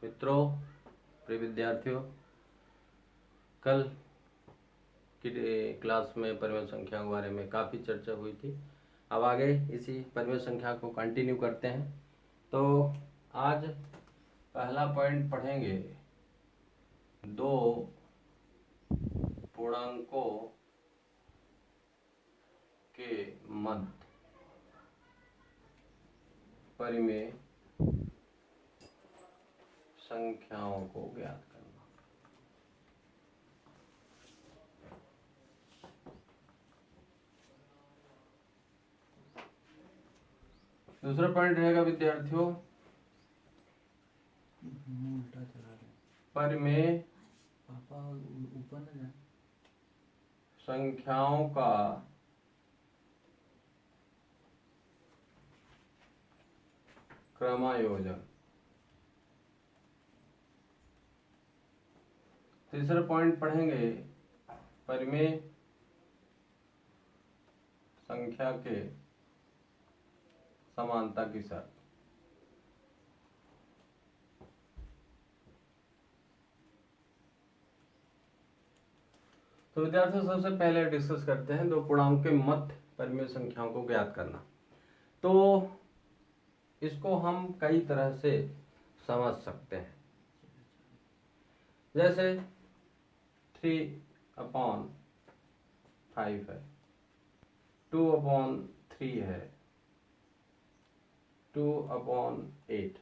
मित्रों, प्रिय विद्यार्थियों, कल की क्लास में परिमेय संख्या के बारे में काफ़ी चर्चा हुई थी। अब आगे इसी परिमेय संख्या को कंटिन्यू करते हैं। तो आज पहला पॉइंट पढ़ेंगे, दो पूर्णांकों के मध्य परिमेय संख्याओं को ज्ञात करना। दूसरा पॉइंट रहेगा विद्यार्थियों, परिमेय संख्याओं का क्रमायोजन। तीसरा पॉइंट पढ़ेंगे, परिमेय संख्या के समानता की शर्त। तो विद्यार्थियों, सबसे पहले डिस्कस करते हैं दो पूर्णांकों के मध्य परिमेय संख्याओं को ज्ञात करना। तो इसको हम कई तरह से समझ सकते हैं, जैसे 3/5 है, 2/3 है, 2/8,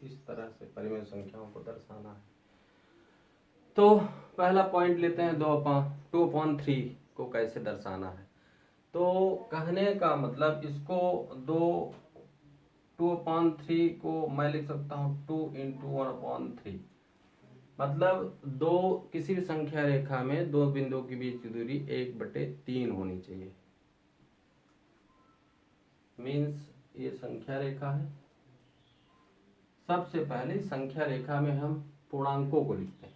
इस तरह से परिमेय संख्याओं को दर्शाना है। तो पहला पॉइंट लेते हैं, 2/3 को कैसे दर्शाना है। तो कहने का मतलब, इसको 2/3 को मैं लिख सकता हूँ 2 × 1/3। मतलब दो किसी भी संख्या रेखा में दो बिंदुओं के बीच की दूरी 1/3 होनी चाहिए। मीन्स ये संख्या रेखा है। सबसे पहले संख्या रेखा में हम पूर्णांकों को लिखते हैं,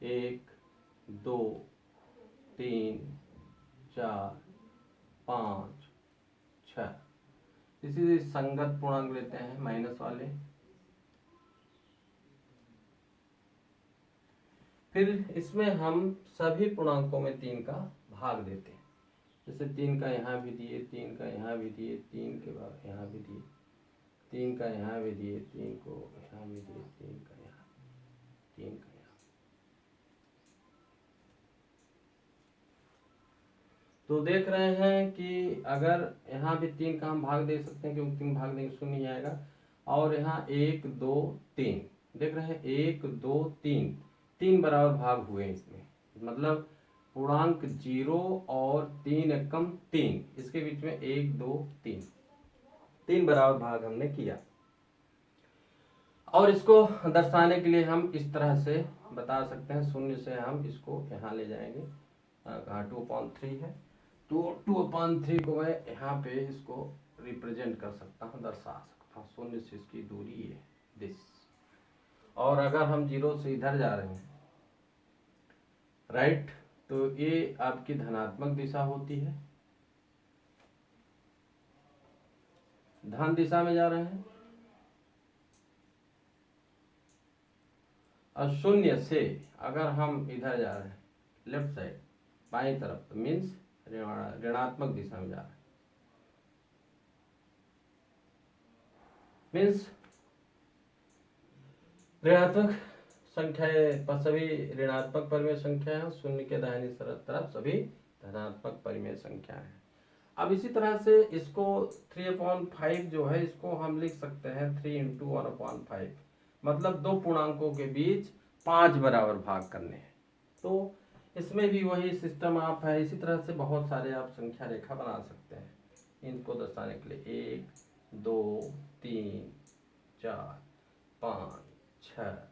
1, 2, 3, 4, 5, 6। इसी से संगत पूर्णांक लेते हैं, माइनस वाले। फिर इसमें हम सभी पूर्णांकों में 3 का भाग देते हैं। जैसे 3 का यहाँ भी दिए, 3 का यहाँ भी दिए, 3 के बाद यहाँ भी दिए, 3 का यहाँ भी दिए, 3 को यहाँ भी दिए, 3 का यहाँ, 3 का यहाँ। तो देख रहे हैं कि अगर यहाँ भी 3 का हम भाग दे सकते हैं, क्योंकि 3 भाग देंगे 0 नहीं आएगा। और यहाँ 1, 2, 3 देख रहे हैं, 1, 2, 3 बराबर भाग हुए इसमें। मतलब पूर्णांक 0 और 3 एकम 3, इसके बीच में 1, 2, 3 बराबर भाग हमने किया। और इसको दर्शाने के लिए हम इस तरह से बता सकते हैं, 0 से हम इसको यहाँ ले जाएंगे। कहाँ 2/3 है, तो 2/3 को मैं यहाँ पे इसको रिप्रेजेंट कर सकता हूँ, दर्शा सकता हूँ। 0 से इसकी दूरी है दिस। और अगर हम 0 से इधर जा रहे हैं, राइट, तो ये आपकी धनात्मक दिशा होती है। धन दिशा में जा रहे हैं। और 0 से अगर हम इधर जा रहे हैं, लेफ्ट साइड बाईं तरफ, तो मीन्स ऋणात्मक दिशा में जा रहे हैं। मीन्स ऋणात्मक संख्याएं पर सभी ऋणात्मक परिमेय संख्या है, 0 के दाहिनी तरफ सभी धनात्मक परिमेय संख्या है। अब इसी तरह से इसको 3/5 जो है, इसको हम लिख सकते हैं 3 × 1/5। मतलब दो पूर्णांकों के बीच 5 बराबर भाग करने हैं। तो इसमें भी वही सिस्टम आप है। इसी तरह से बहुत सारे आप संख्या रेखा बना सकते हैं इनको दर्शाने के लिए। 1, 2, 3, 4, 5, 6,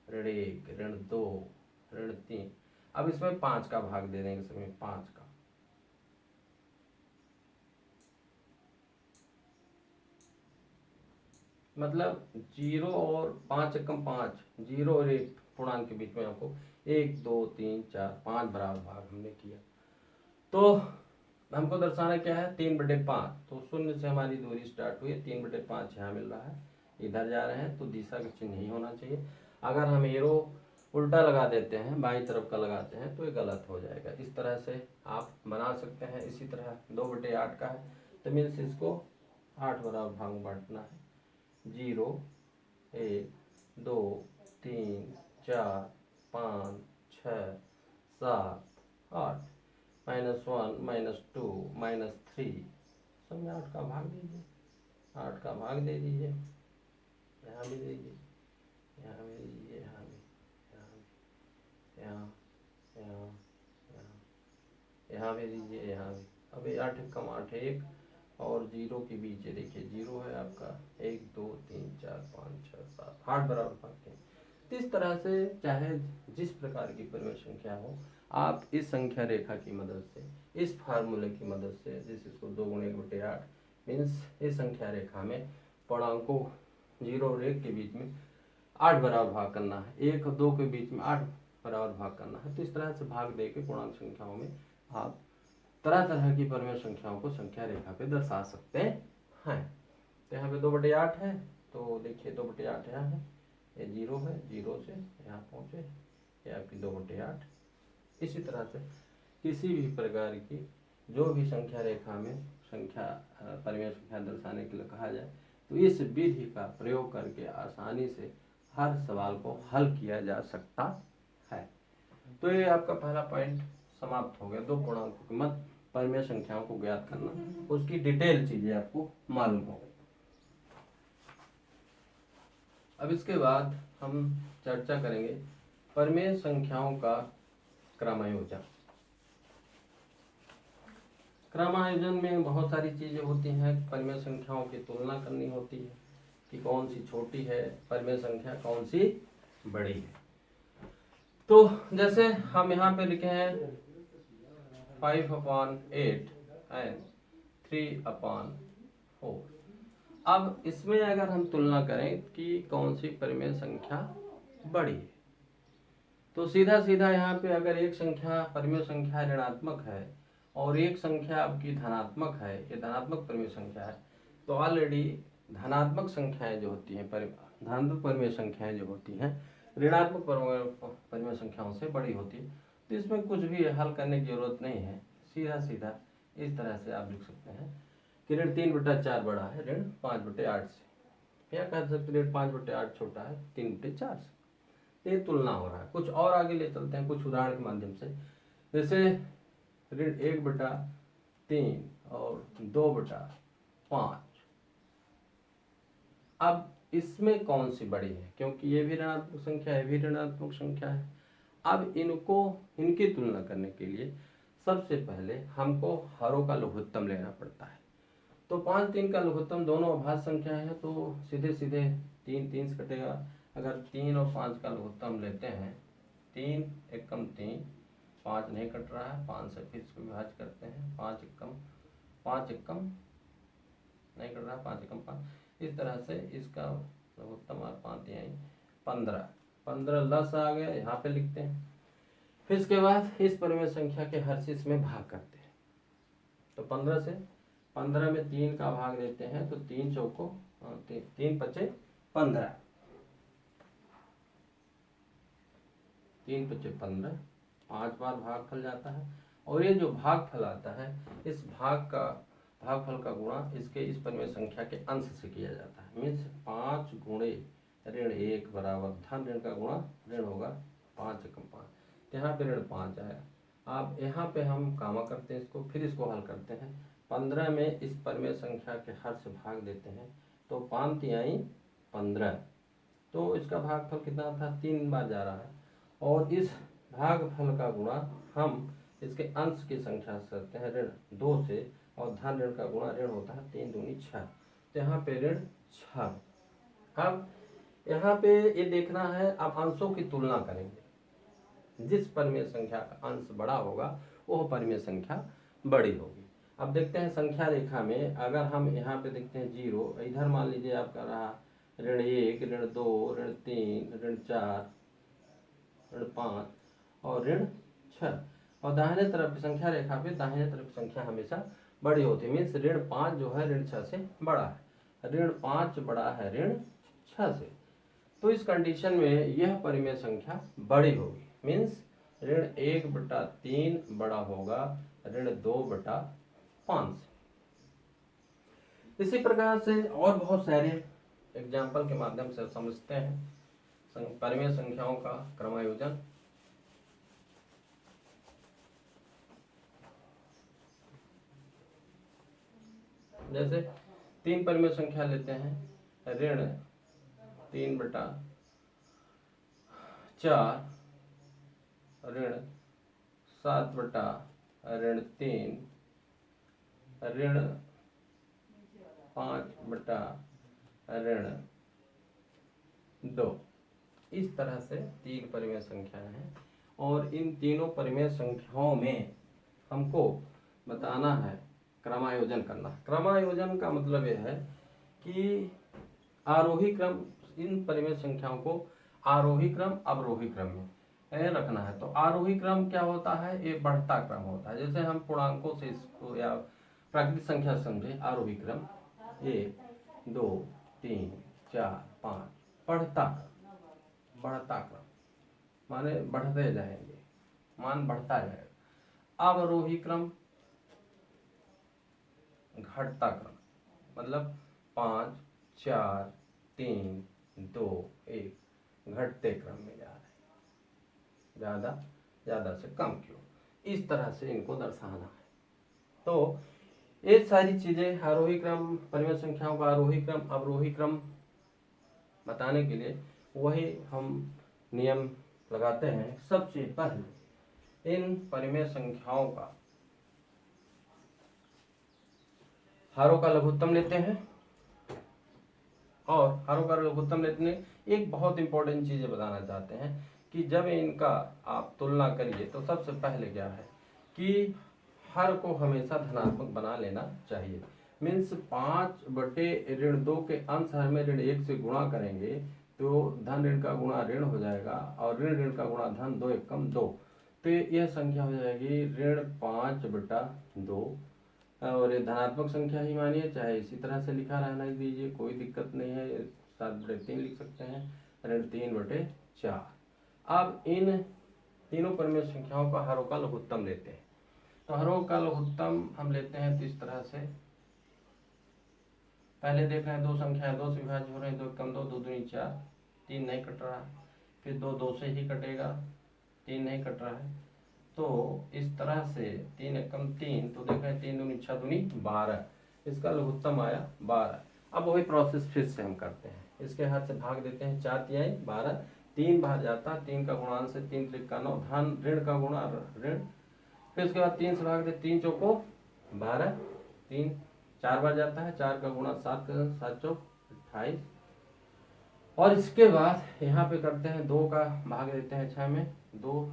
ऋण 1, ऋण 2, ऋण 3। अब इसमें 5 का भाग दे देंगे, सभी 5 का। मतलब 0 और 5 एकम 5, 0 और 1 पूर्णांक के बीच में आपको 1, 2, 3, 4, 5 बराबर भाग हमने किया। तो हमको दर्शाना क्या है, 3/5। तो 0 से हमारी दूरी स्टार्ट हुई, 3/5 यहाँ मिल रहा है। इधर जा रहे हैं तो दिशा का चिन्ह नहीं होना चाहिए। अगर हम एरो उल्टा लगा देते हैं, बाईं तरफ का लगाते हैं, तो ये गलत हो जाएगा। इस तरह से आप बना सकते हैं। इसी तरह 2/8 का है तो मीन्स इसको 8 बराबर भाग में बांटना है। 0 1 2 3 4 5 6 7 8 -1 -2 -3 सब में 8 का भाग दीजिए। 8 का भाग दे दीजिए, यहाँ भी दीजिए, यहाँ भी दीजिए, यहाँ भी, यहाँ यहाँ यहाँ भी दीजिए, यहाँ भी। अब ये 8 कम 8 1 और 0 के बीच है, देखिए 0 है आपका 1 2 3 4 5 6 7 8 बराबर भागते हैं। तो इस तरह से चाहे जिस प्रकार की परिमेय संख्या हो, आप इस संख्या रेखा की मदद से, इस फार्मूले की मदद से, जिस इसको 2 × 1/8 मीन्स इस संख्या रेखा में पूर्णांकों 0 और 1 के बीच में 8 बराबर भाग करना है, 1 और 2 के बीच में 8 बराबर भाग करना है। तो इस तरह से भाग दे के पूर्णांक संख्याओं में आप तरह तरह की परिमेय संख्याओं को संख्या रेखा पे दर्शा सकते हैं। तो यहाँ पे 2/8 है, तो देखिए 2/8 यहाँ है, ये 0 है, 0 से यहाँ पहुँचे, ये आपकी 2/8। इसी तरह से किसी भी प्रकार की जो भी संख्या रेखा में संख्या परिमेय संख्या दर्शाने के लिए कहा जाए, तो इस विधि का प्रयोग करके आसानी से हर सवाल को हल किया जा सकता है। तो ये आपका पहला पॉइंट समाप्त हो गया। 2 पूर्णांकों के मध्य परिमेय संख्याओं को ज्ञात करना, उसकी डिटेल चीजें आपको मालूम हो गई। अब इसके बाद हम चर्चा करेंगे परिमेय संख्याओं का क्रमायोजन। क्रमायोजन में बहुत सारी चीजें होती हैं। परिमेय संख्याओं की तुलना करनी होती है कि कौन सी छोटी है परिमेय संख्या, कौन सी बड़ी है। तो जैसे हम यहाँ पे लिखे हैं 5/8 एंड 3/4। अब इसमें अगर हम तुलना करें कि कौन सी परिमेय संख्या बड़ी है, तो सीधा सीधा यहाँ पे अगर एक संख्या परिमेय संख्या ऋणात्मक है और एक संख्या आपकी धनात्मक है, ये धनात्मक परिमेय संख्या है, तो ऑलरेडी धनात्मक संख्याएं जो होती हैं, धनात्मक परिमेय संख्याएं जो होती हैं ऋणात्मक परिमेय संख्याओं से बड़ी होती है। तो इसमें कुछ भी हल करने की जरूरत नहीं है। सीधा सीधा इस तरह से आप लिख सकते हैं कि ऋण 3/4 बड़ा है ऋण 5/8 से, या कह सकते ऋण 5/8 छोटा है 3/4 से। ये तुलना हो रहा है। कुछ और आगे ले चलते हैं कुछ उदाहरण के माध्यम से। जैसे ऋण 1/3 और 2/5। अब इसमें कौन सी बड़ी है, क्योंकि ये भी ऋणात्मक संख्या है, ये भी ऋणात्मक संख्या है। अब इनकी तुलना करने के लिए सबसे पहले हमको हरों का लघुत्तम लेना पड़ता है। तो 5 3 का लघुत्तम दोनों अभाज्य संख्या है, तो सीधे सीधे 3 3 से कटेगा। अगर 3 और 5 का लघुत्तम लेते हैं, 3 एकम 3, 5 नहीं कट रहा है, 5 से फिर इसको विभाज्य करते हैं, 5 एकम नहीं कट रहा है, 5 एकम 5। इस तरह से इसका लघुत्तम और 5 तिहाई 15 लस आ गया, यहाँ पे लिखते हैं। फिर इसके बाद इस परिमेय संख्या के हर से इसमें भाग करते हैं। तो 15 में 3 का भाग देते हैं, तो 3 चौको 3 पचे 15, 3 पचे 15, 5 बार भागफल जाता है। और ये जो भागफल आता है, इस भागफल का गुणा इसके इस परिमेय संख्या के अंश से किया जाता है। मीन्स 5 गुणे ऋण 1 बराबर धन ऋण का गुणा ऋण होगा 5 एकम 5। यहाँ पे ऋण 5 आया। अब यहाँ पे हम कामा करते हैं इसको, फिर इसको हल करते हैं। 15 में इस परिमेय संख्या के हर से भाग देते हैं, तो 5 तिहाई 15, तो इसका भागफल कितना था, 3 बार जा रहा है। और इस भागफल का गुणा हम इसके अंश की संख्या से करते हैं ऋण 2 से, और धन ऋण का गुणा ऋण होता है 3 दूनी 6, तो यहाँ पे ऋण 6। अब यहाँ पे ये देखना है, अब अंशों की तुलना करेंगे। जिस परिमेय संख्या का अंश बड़ा होगा वह परिमेय संख्या बड़ी होगी। अब देखते हैं संख्या रेखा में, अगर हम यहाँ पे देखते हैं 0, इधर मान लीजिए आपका रहा ऋण 1, ऋण 2, ऋण 3, ऋण 4, ऋण 5 और ऋण 6, और दाहिने तरफ की संख्या रेखा पे दाहिने तरफ की संख्या हमेशा बड़ी होती है। मीन्स ऋण 5 जो है ऋण 6 से बड़ा है, ऋण 5 बड़ा है ऋण 6 से, तो इस कंडीशन में यह परिमेय संख्या बड़ी होगी, मीन्स ऋण 1/3 बड़ा होगा ऋण 2/5 से। इसी प्रकार से और बहुत सारे एग्जाम्पल के माध्यम से समझते हैं परिमेय संख्याओं का क्रमायोजन। जैसे 3 परिमेय संख्या लेते हैं, ऋण 3/4, ऋण 7/3, ऋण 5/2। इस तरह से 3 परिमेय संख्याएं हैं और इन तीनों परिमेय संख्याओं में हमको बताना है, क्रमायोजन करना। क्रमायोजन का मतलब यह है कि आरोही क्रम, इन परिमेय संख्याओं को आरोही क्रम अवरोही क्रम में रखना है। तो आरोही क्रम क्या होता है, ये बढ़ता क्रम होता है। जैसे हम पूर्णांकों से इसको या प्राकृतिक संख्या समझे, आरोही क्रम 1 2 3 4 5, बढ़ता क्रम माने बढ़ते जाएंगे, मान बढ़ता जाएगा। अवरोही क्रम घटता क्रम, मतलब 5 4 3 2 1, घटते क्रम में जा रहे हैं, ज्यादा से कम क्यों, इस तरह से इनको दर्शाना है। तो ये सारी चीजें आरोही क्रम, परिमेय संख्याओं का आरोही क्रम अवरोही क्रम बताने के लिए वही हम नियम लगाते हैं। सबसे पहले इन परिमेय संख्याओं का हारों का लघुत्तम लेते हैं, और हारों का लघुत्तम लेते एक बहुत इंपॉर्टेंट चीज बताना चाहते हैं कि जब इनका आप तुलना करिए तो सबसे पहले क्या है कि हर को हमेशा धनात्मक बना लेना चाहिए। मीन्स 5/2 के अंश हर में ऋण 1 से गुणा करेंगे तो धन ऋण का गुणा ऋण हो जाएगा, और ऋण का गुणा धन, 2 एकम 2, तो यह संख्या हो जाएगी ऋण 5/2। और ये धनात्मक संख्या ही मानिए, चाहे इसी तरह से लिखा रहना दीजिए, कोई दिक्कत नहीं है, 7/3 लिख सकते हैं, ऋण 3/4। अब इन तीनों परिमेय संख्याओं का हरों का लघुत्तम लेते हैं। तो हरों का लघुत्तम हम लेते हैं तो इस तरह से, पहले देख रहे हैं दो संख्याएं 2 से विभाज्य हो रहे हैं, 2 एकम 2, 2 दूनी 4, 3 नहीं कट रहा है, फिर 2 से ही कटेगा, 3 नहीं कट रहा है, तो इस तरह से 3 एकम 3, तो देखें 3 दूनी 6 दूनी 12, इसका लघुत्तम आया 12। अब वही प्रोसेस फिर से हम करते हैं, इसके हाथ से भाग देते हैं, 4 तिहाई 12, 3 बाहर जाता, 3 का गुणांश है 3 त्रिक का 9, धन ऋण का गुणा ऋण, फिर उसके बाद 3 से भाग दे, 3 चौको 12, 3 4 बार जाता है, 4 का गुणा 7 का 7 चौक 28, और इसके बाद यहाँ पे करते हैं 2 का भाग देते हैं 6 में, 2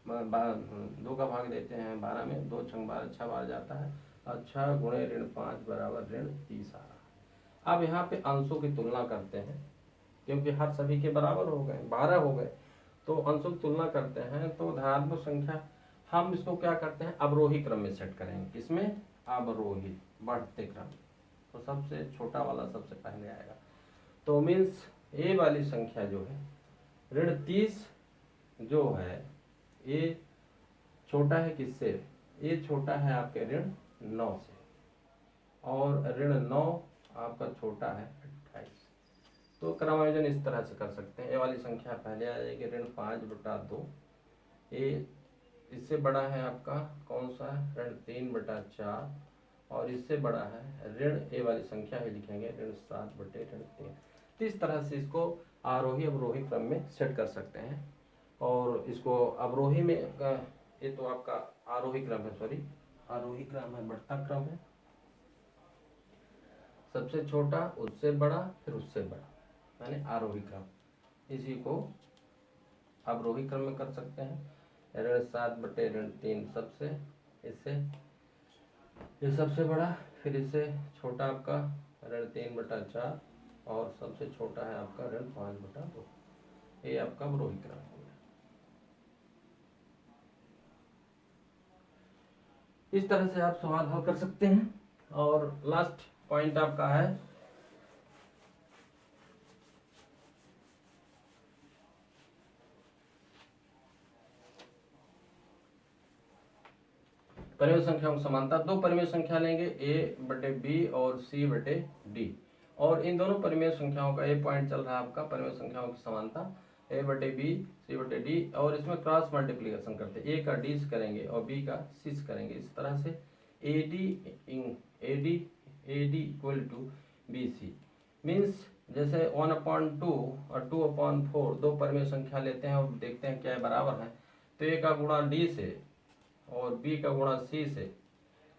का भाग देते हैं 12 में, 2 छंग 12, 6 बार जाता है, और 6 गुणे ऋण 5 बराबर ऋण 30 आ रहा है। अब यहाँ पे अंशों की तुलना करते हैं, क्योंकि हर सभी के बराबर हो गए, 12 हो गए, तो अंशों की तुलना करते हैं। तो धनात्मक संख्या हम इसको क्या करते हैं, अवरोही क्रम में सेट करेंगे। इसमें अवरोही, बढ़ते क्रम, तो सबसे छोटा वाला सबसे पहले आएगा। तो मीन्स ए वाली संख्या जो है ऋण 30 जो है ये छोटा है किससे, ये छोटा है आपके ऋण 9 से, और ऋण 9 आपका छोटा है 28। तो क्रमायोजन इस तरह से कर सकते हैं। ए वाली संख्या पहले आ जाएगी ऋण 5/2, ये इससे बड़ा है आपका कौन सा, ऋण 3/4, और इससे बड़ा है ऋण ए वाली संख्या ही लिखेंगे ऋण 7/3। तो इस तरह से इसको आरोही अवरोही क्रम में सेट कर सकते हैं। और इसको अवरोही में ये तो आपका आरोही क्रम है, सॉरी आरोही क्रम है, बढ़ता क्रम है, सबसे छोटा उससे बड़ा फिर उससे बड़ा, यानी आरोही क्रम। इसी को अवरोही क्रम में कर सकते हैं। ऋण 7/3 सबसे, इससे ये सबसे बड़ा, फिर इससे छोटा आपका ऋण 3/4, और सबसे छोटा है आपका ऋण 5/2। ये आपका अवरोही क्रम हो गया। इस तरह से आप सवाल हल कर सकते हैं। और लास्ट पॉइंट आपका है परिमेय संख्याओं की समानता, दो परिमेय संख्या लेंगे a/b और c/d, और इन दोनों परिमेय संख्याओं का ए पॉइंट चल रहा है आपका परिमेय संख्याओं की समानता a/b c/d, और इसमें क्रॉस मल्टीप्लिकेशन करते हैं, a का d से करेंगे और b का c से करेंगे। इस तरह से AD equal to BC means जैसे 1/2 और 2/4 दो परिमेय संख्या लेते हैं और देखते हैं क्या है बराबर है, तो a का गुणा d से और b का गुणा c से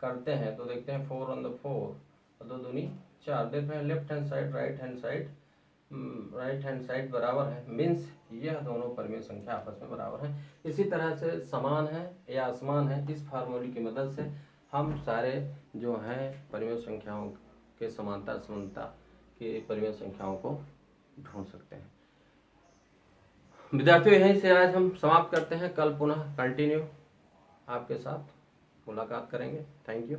करते हैं तो देखते हैं 4 on the 4 और 2 दूनी 4। देख रहे हैं left hand side right hand side बराबर है, मीन्स यह दोनों परिमेय संख्या आपस में बराबर है। इसी तरह से समान है या असमान है, इस फार्मूले की मदद से हम सारे जो हैं परिमेय संख्याओं के समानता असमानता के परिमेय संख्याओं को ढूंढ सकते हैं। विद्यार्थियों यहीं से आज हम समाप्त करते हैं, कल पुनः कंटिन्यू आपके साथ मुलाकात करेंगे। Thank you.